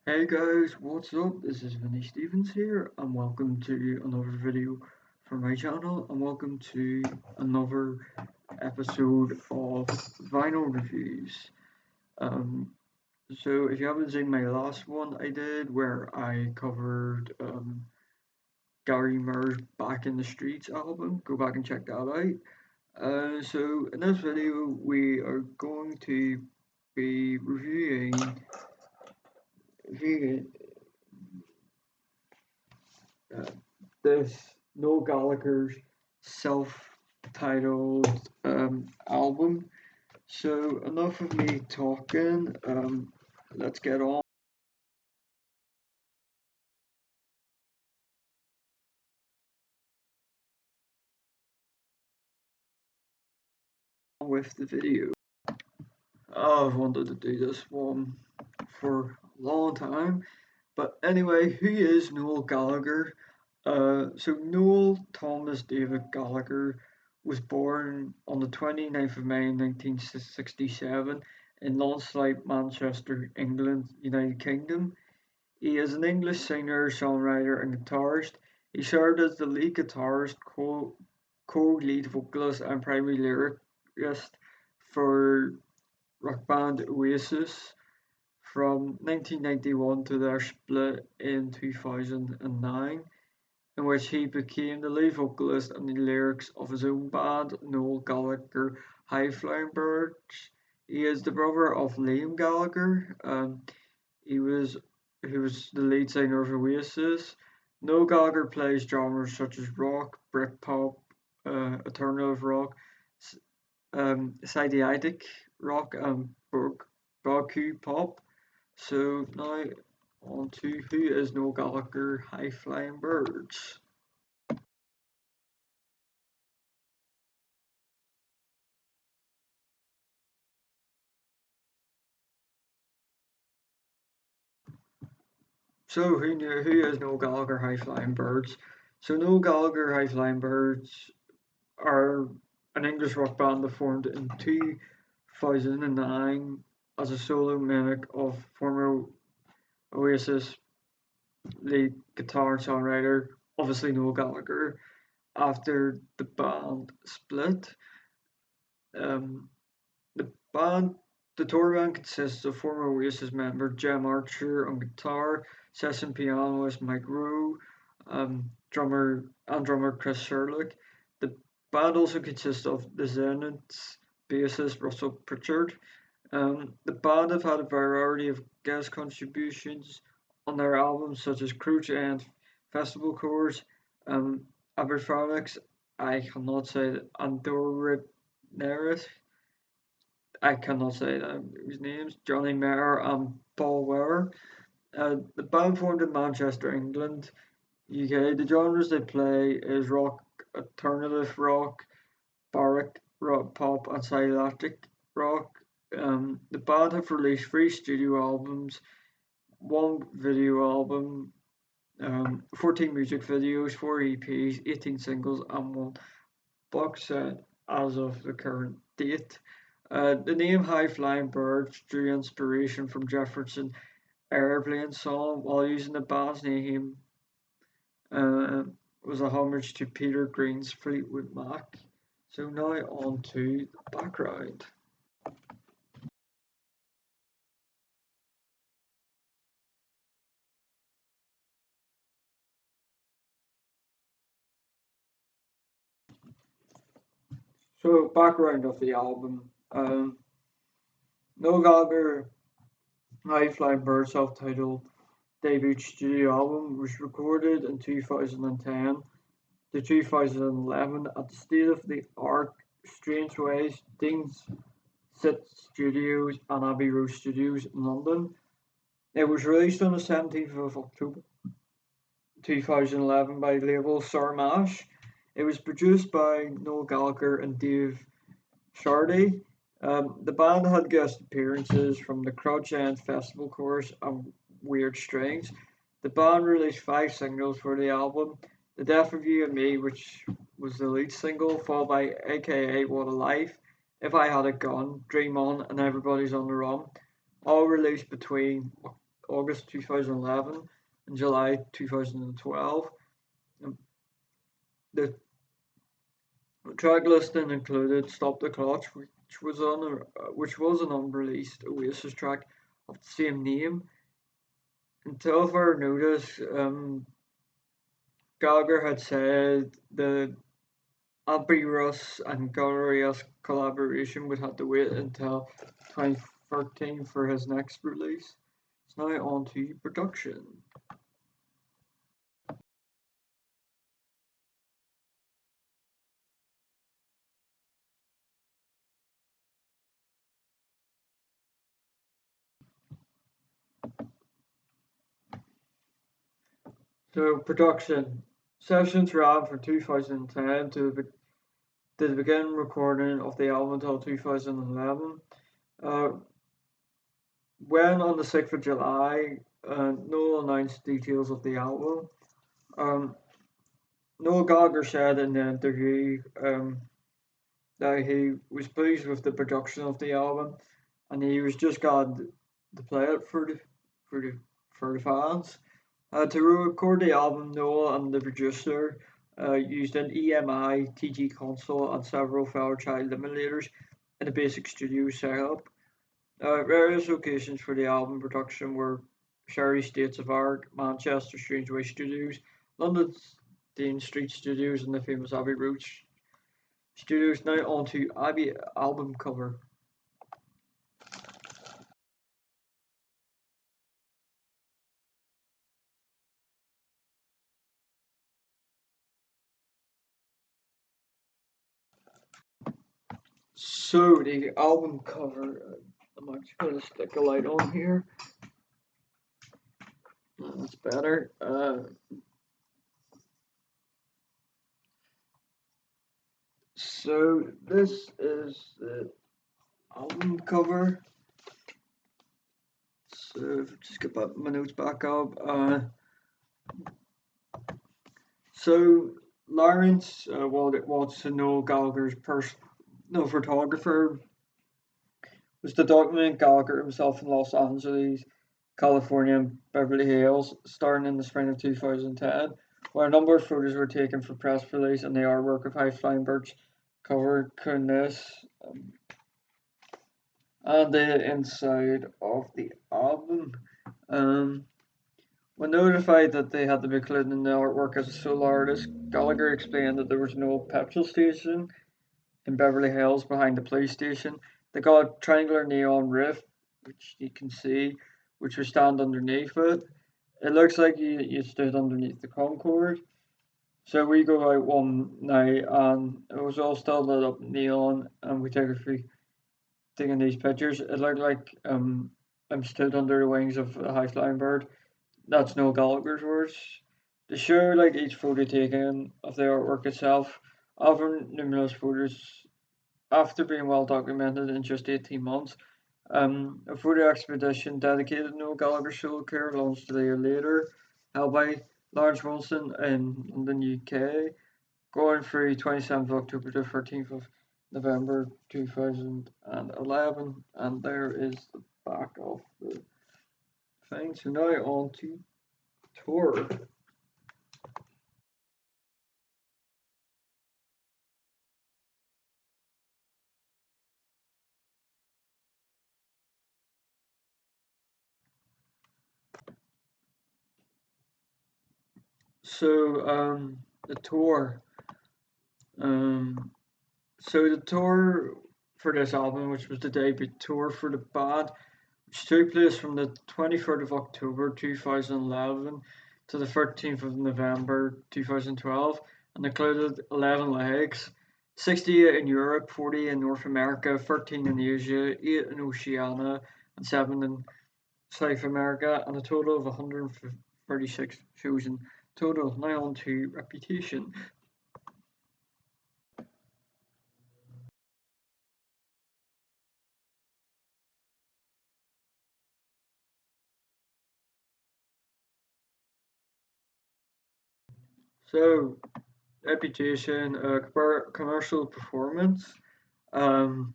Hey guys, what's up? This is Vinnie Stevens here, and welcome to another video from my channel, and welcome to another episode of vinyl reviews. Um, so if you haven't seen my last one I did, where I covered Gary Moore's Back in the Streets album, go back and check that out. So in this video, we are going to be reviewing uh, this Noel Gallagher's self-titled album. So enough of me talking. Let's get on with the video. I've wanted to do this one for a long time. But anyway, who is Noel Gallagher? So Noel Thomas David Gallagher was born on the 29th of May 1967 in Lonside, Manchester, England, United Kingdom. He is an English singer, songwriter, and guitarist. He served as the lead guitarist, co-lead vocalist, and primary lyricist for rock band Oasis from 1991 to their split in 2009, in which he became the lead vocalist and the lyrics of his own band, Noel Gallagher High Birds. He is the brother of Liam Gallagher. He was the lead singer of Oasis. Noel Gallagher plays genres such as rock, Britpop, alternative rock, psychedelic rock, and Baku pop. So now on to who is Noel Gallagher High Flying Birds. So who is Noel Gallagher High Flying Birds? So Noel Gallagher High Flying Birds are an English rock band that formed in 2009 as a solo mimic of former Oasis lead guitar and songwriter, obviously Noel Gallagher, after the band split. Um, The band, the tour band consists of former Oasis member Jem Archer on guitar, session pianist Mike Rowe, drummer Chris Sherlock. The band also consists of the Zenith's bassist Russell Pritchard. The band have had a variety of guest contributions on their albums, such as Crouch and Festival Chorus, Aberphonics, I cannot say that, Andorra I cannot say his names, Johnny Mayer and Paul Weir. The band formed in Manchester, England, UK. The genres they play is rock, alternative rock, baroque rock, pop, and psychedelic rock. The band have released three studio albums, one video album, 14 music videos, four EPs, 18 singles, and one box set as of the current date. The name High Flying Birds drew inspiration from Jefferson Airplane song, while using the band's name uh, was a homage to Peter Green's Fleetwood Mac. So now on to the background. So background of the album. Noel Gallagher High Flying Bird self-titled debut studio album was recorded in 2010 to 2011 at the state-of-the-art Strangeways Dean's Sit Studios and Abbey Road Studios in London. It was released on the 17th of October 2011 by label Sarmash. It was produced by Noel Gallagher and Dave Shardy. The band had guest appearances from the Crouch End Festival Chorus and Weird Strings. The band released five singles for the album: The Death of You and Me, which was the lead single, followed by AKA What a Life, If I Had a Gun, Dream On, and Everybody's on the Run, all released between August 2011 and July 2012. The track listing included "Stop the Clock", which was an unreleased Oasis track of the same name. Until further notice, Gallagher had said the Abbey Ross and Galerius collaboration would have to wait until 2013 for his next release. It's now on to production. So production sessions ran from 2010 to begin recording of the album until 2011. When on the 6th of July, Noel announced details of the album. Noel Gallagher said in the interview that he was pleased with the production of the album, and he was just glad to play it for the fans. To record the album, Noel and the producer used an EMI TG console and several Fairchild emulators in a basic studio setup. Various locations for the album production were Sherry States of Art, Manchester Strangeway Studios, London Dean Street Studios, and the famous Abbey Road Studios. Now on to Abbey album cover. So the album cover, I'm actually going to stick a light on here. That's better. So this is the album cover. So just get my notes back up. So Lawrence wants to know Gallagher's photographer was to document Gallagher himself in Los Angeles, California, and Beverly Hills, starting in the spring of 2010, where a number of photos were taken for press release and the artwork of High Flying Birds covered this and the inside of the album. When notified that they had to be included in the artwork as a solo artist, Gallagher explained that there was no petrol station in Beverly Hills behind the police station. They got a triangular neon roof, which you can see, which would stand underneath it. It looks like you stood underneath the Concorde. So we go out one night and it was all still lit up neon, and we took a few taking these pictures. It looked like I'm stood under the wings of a high flying bird. That's Noel Gallagher's words. To show like each photo taken of the artwork itself, offering numerous photos after being well documented in just 18 months. A photo expedition dedicated to Noel Gallagher's solo career launched a year later, held by Lawrence Wilson in London, UK, going through 27th of October to 13th of November 2011. And there is the back of the thing. So now on to tour. So the tour. So the tour for this album, which was the debut tour for the band, which took place from the 23rd of October 2011 to the 13th of November 2012, and included 11 legs, 68 in Europe, 40 in North America, 13 in Asia, 8 in Oceania, and 7 in South America, and a total of 136 shows in total. Now on to Reputation. So, Reputation, commercial performance. Um,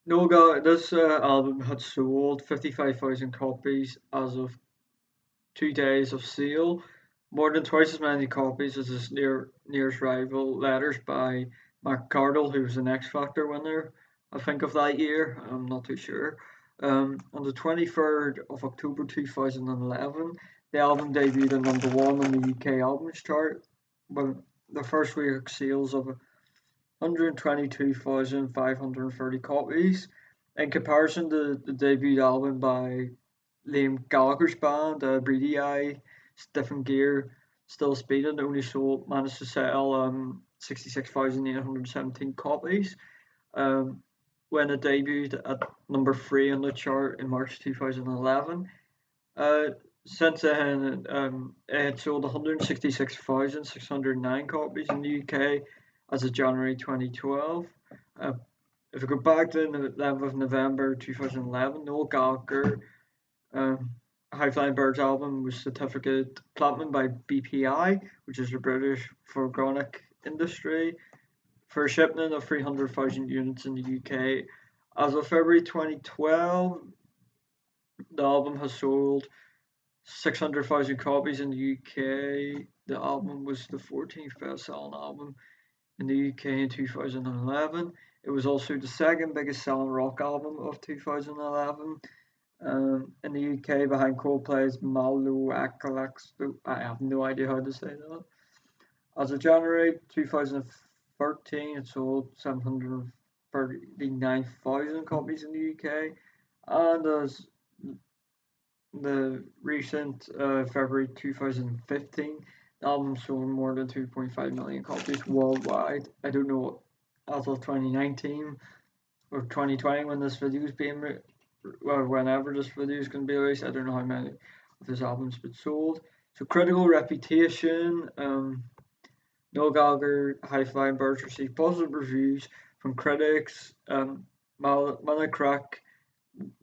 This album had sold 55,000 copies as of 2 days of sale, more than twice as many copies as his nearest rival, Letters by Mark Cardle, who was an X Factor winner, I think, of that year. I'm not too sure. On the 23rd of October 2011, the album debuted at #1 on the UK Albums Chart, with the first week sales of 122,530 copies. In comparison to the debut album by Liam Gallagher's band, Breedy Eye, Stiffen Gear, Still Speeding, managed to sell 66,817 copies when it debuted at #3 on the chart in March 2011. Uh, since then, it had sold 166,609 copies in the UK as of January 2012. Uh, if we go back to the 11th of November 2011, Noel Gallagher High Flying Birds album was certificate platinum by BPI, which is the British phonographic industry, for a shipment of 300,000 units in the UK. As of February 2012, the album has sold 600,000 copies in the UK. The album was the 14th best-selling album in the UK in 2011. It was also the second biggest selling rock album of 2011. In the UK, behind Coldplay's Maluakalax, I have no idea how to say that. As of January 2013, it sold 739,000 copies in the UK, and as the recent February 2015, the album sold more than 2.5 million copies worldwide. I don't know, as of 2019 or 2020 when this video is being well, whenever this video is going to be released, I don't know how many of his albums been sold. So critical reputation. Noel Gallagher High Flying Birds received positive reviews from critics. Metacritic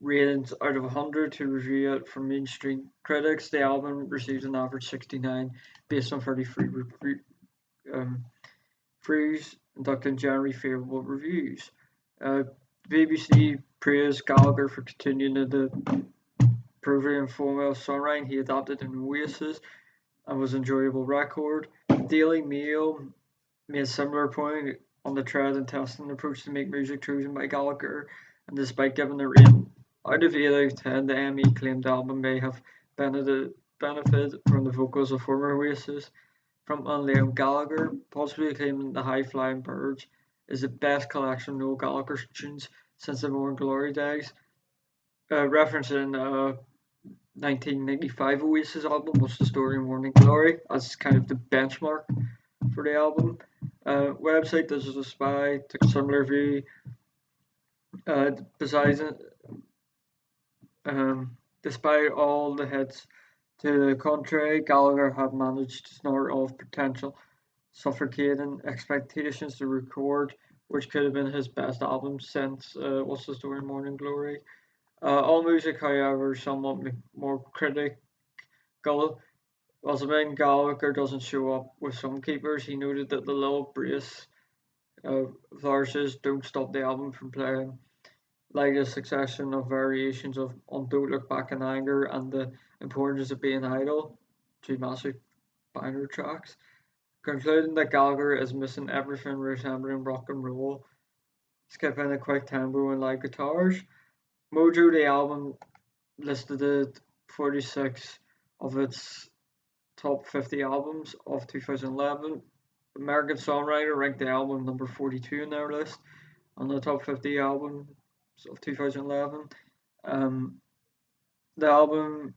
ratings out of 100 to review it from mainstream critics. The album received an average 69 based on 33 reviews, inducting generally favourable reviews. The BBC praised Gallagher for continuing the Peruvian female songwriting he adopted in Oasis and was an enjoyable record. The Daily Mail made a similar point on the tried and tested approach to make music chosen by Gallagher, and despite giving the rating out of 8 out of 10, the ME claimed the album may have benefited from the vocals of former Oasis frontman Liam Gallagher, possibly claiming the High Flying Birds is the best collection of Noel Gallagher tunes since the Morning Glory days. Referencing 1995 Oasis album, What's the Story of Morning Glory, as kind of the benchmark for the album. Website Digital Spy took a similar view. Despite all the hits to the contrary, Gallagher had managed to snort off potential suffocating expectations to record, which could have been his best album since What's the Story Morning Glory. AllMusic, however, somewhat more critical. Whilst the main Gallagher doesn't show up with some keepers, he noted that the little brace flourishes don't stop the album from playing, like a succession of variations of on Don't Look Back in Anger and The Importance of Being Idle, two massive banger tracks, concluding that Gallagher is missing everything resembling rock and roll, skipping a quick tempo and live guitars. Mojo, the album, listed it 46 of its top 50 albums of 2011. American Songwriter ranked the album number 42 in their list on the top 50 albums of 2011. The album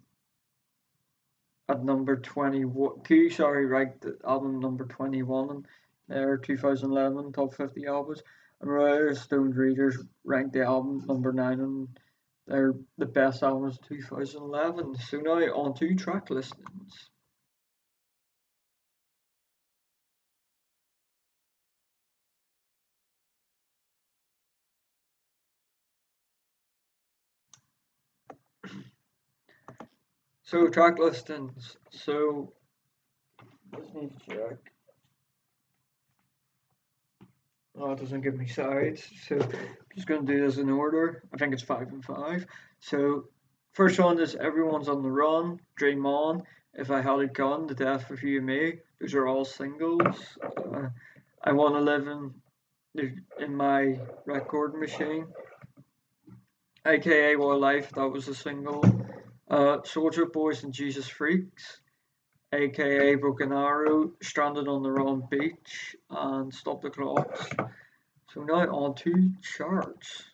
at number 22, ranked the album number 21 in their 2011 top 50 albums. And Rolling Stone's readers ranked the album number 9 on the best albums of 2011. So now on to track listings. So track listings. So let's need to check. Oh, it doesn't give me sides, so I'm just going to do this in order. I think it's 5 and 5. So, first one is Everyone's on the Run, Dream On, If I Had a Gun, The Death of You and Me. Those are all singles. I Want to Live in My Record Machine, aka Wild Life, that was a single. Soldier Boys and Jesus Freaks, aka Broken Arrow, Stranded on the Wrong Beach, and Stop the Clocks. So now on to charts.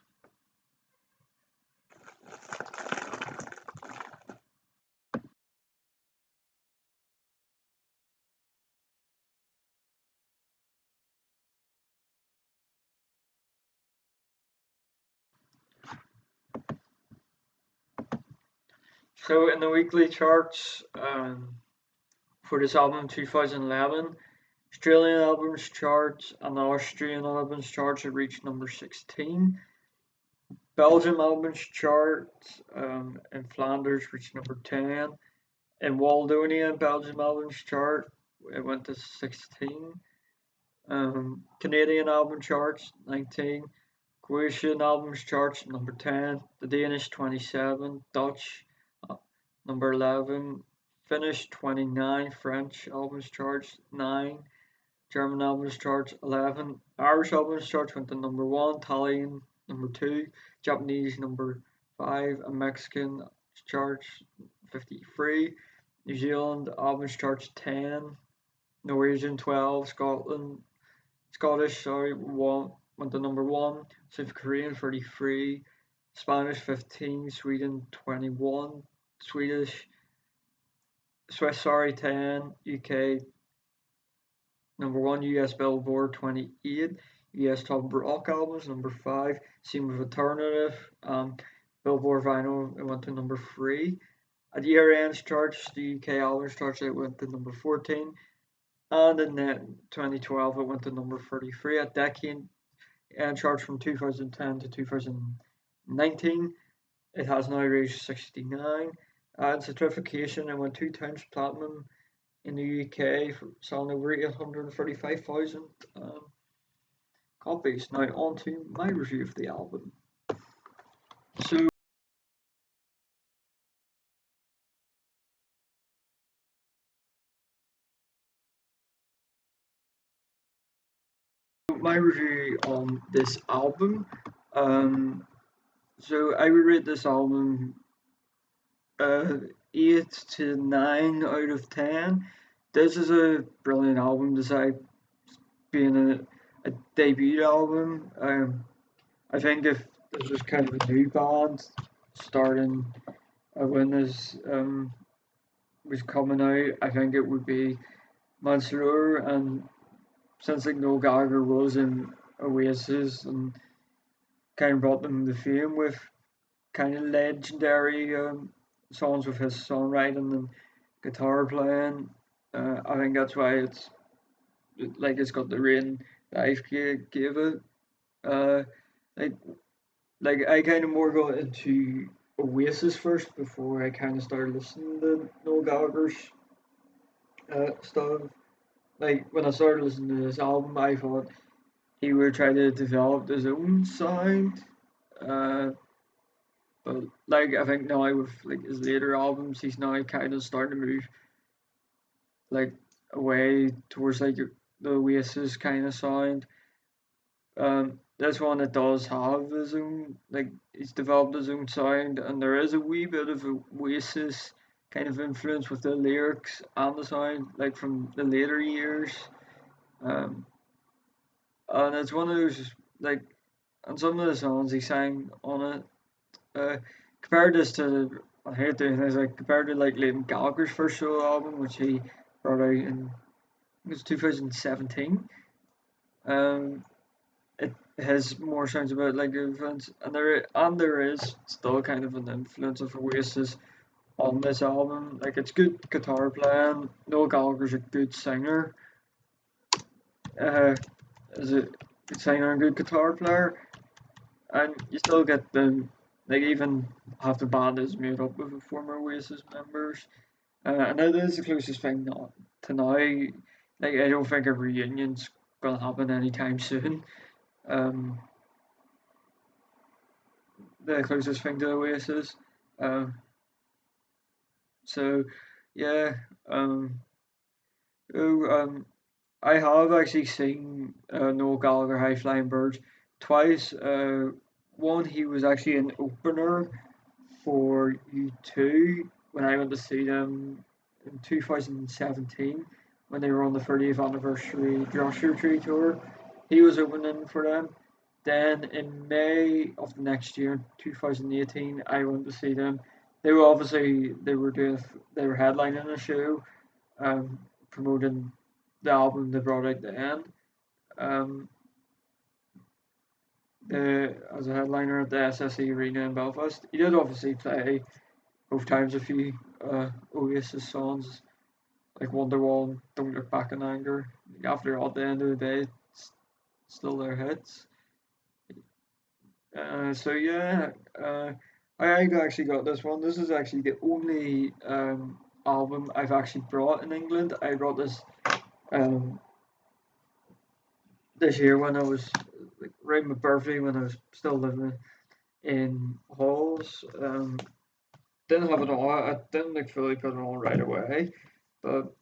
So in the weekly charts for this album 2011, Australian albums charts and the Austrian albums charts have reached number 16. Belgium albums chart in Flanders reached number 10. In Waldonia, Belgium albums chart, it went to 16. Canadian album charts 19. Croatian albums charts number 10. The Danish 27. Dutch number 11. Finnish 29. French albums charts 9. German albums charts 11. Irish albums charts went to number 1. Italian number 2. Japanese number 5. And Mexican charts 53. New Zealand albums charts 10. Norwegian 12. Scottish went to number 1. South Korean 33. Spanish 15. Sweden 21. Swiss 10. UK number 1. US Billboard 28. US Top Rock Albums number 5. Same with Alternative. Billboard Vinyl, it went to number 3. At year end charts, the UK albums charts, it went to number 14. And in 2012, it went to number 33. At decade end charts from 2010 to 2019, it has now reached 69. And certification, it went 2 times platinum in the UK, selling over 835,000 copies. Now on to my review of the album. So my review on this album. So I would rate this album 8 to 9 out of 10. This is a brilliant album, despite being a debut album. I think if this was kind of a new band starting when this was coming out, I think it would be Mansour. And since like Noel Gallagher was in Oasis and kind of brought them to fame with kind of legendary songs with his songwriting and guitar playing. I think that's why it's got the rating that I gave it. Uh, like like I kind of more got into Oasis first before I kind of started listening to Noel Gallagher's stuff. Like when I started listening to this album, I thought he would try to develop his own sound. Uh, but like I think now with like his later albums, he's now kind of starting to move like away towards like the Oasis kind of sound. This one it does have his own like he's developed his own sound, and there is a wee bit of a Oasis kind of influence with the lyrics and the sound, like from the later years. Um, and it's one of those like, and some of the songs he sang on it. Compared this to I hate doing this like compared to like Liam Gallagher's first solo album, which he brought out in it was 2017. Um, it has more sounds about like influence, and there is still kind of an influence of Oasis on this album. Like it's good guitar playing. Noel Gallagher's a good singer. Uh, is a good singer and good guitar player, and you still get the like even half the band is made up of former Oasis members. And it is the closest thing to now. Like I don't think a reunion's gonna happen anytime soon. um, the closest thing to Oasis. Um, so yeah, um, oh, I have actually seen Noel Gallagher High Flying Birds twice. One, he was actually an opener for U2 when I went to see them in 2017 when they were on the 30th anniversary Joshua Tree tour. He was opening for them. Then in May of the next year, 2018, I went to see them. They were headlining a show, um, promoting the album they brought out then. Um, as a headliner at the SSE Arena in Belfast. He did obviously play both times a few Oasis songs like Wonderwall and Don't Look Back in Anger. After all, at the end of the day, it's still their hits. So yeah, I actually got this one. This is actually the only album I've actually brought in England. I brought um, this year when I was like right my birthday when I was still living in halls. Didn't have it on. I didn't like fully put it on right away, but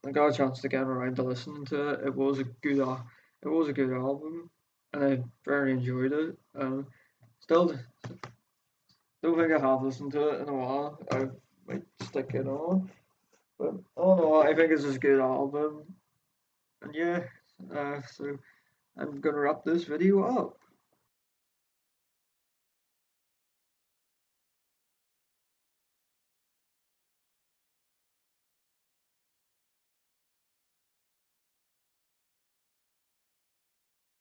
I got a chance to get around to listening to it. It was a good album, and I very enjoyed it. Still don't think I have listened to it in a while. I might stick it on, but all in all, I think it's a good album. And yeah, so I'm gonna wrap this video up.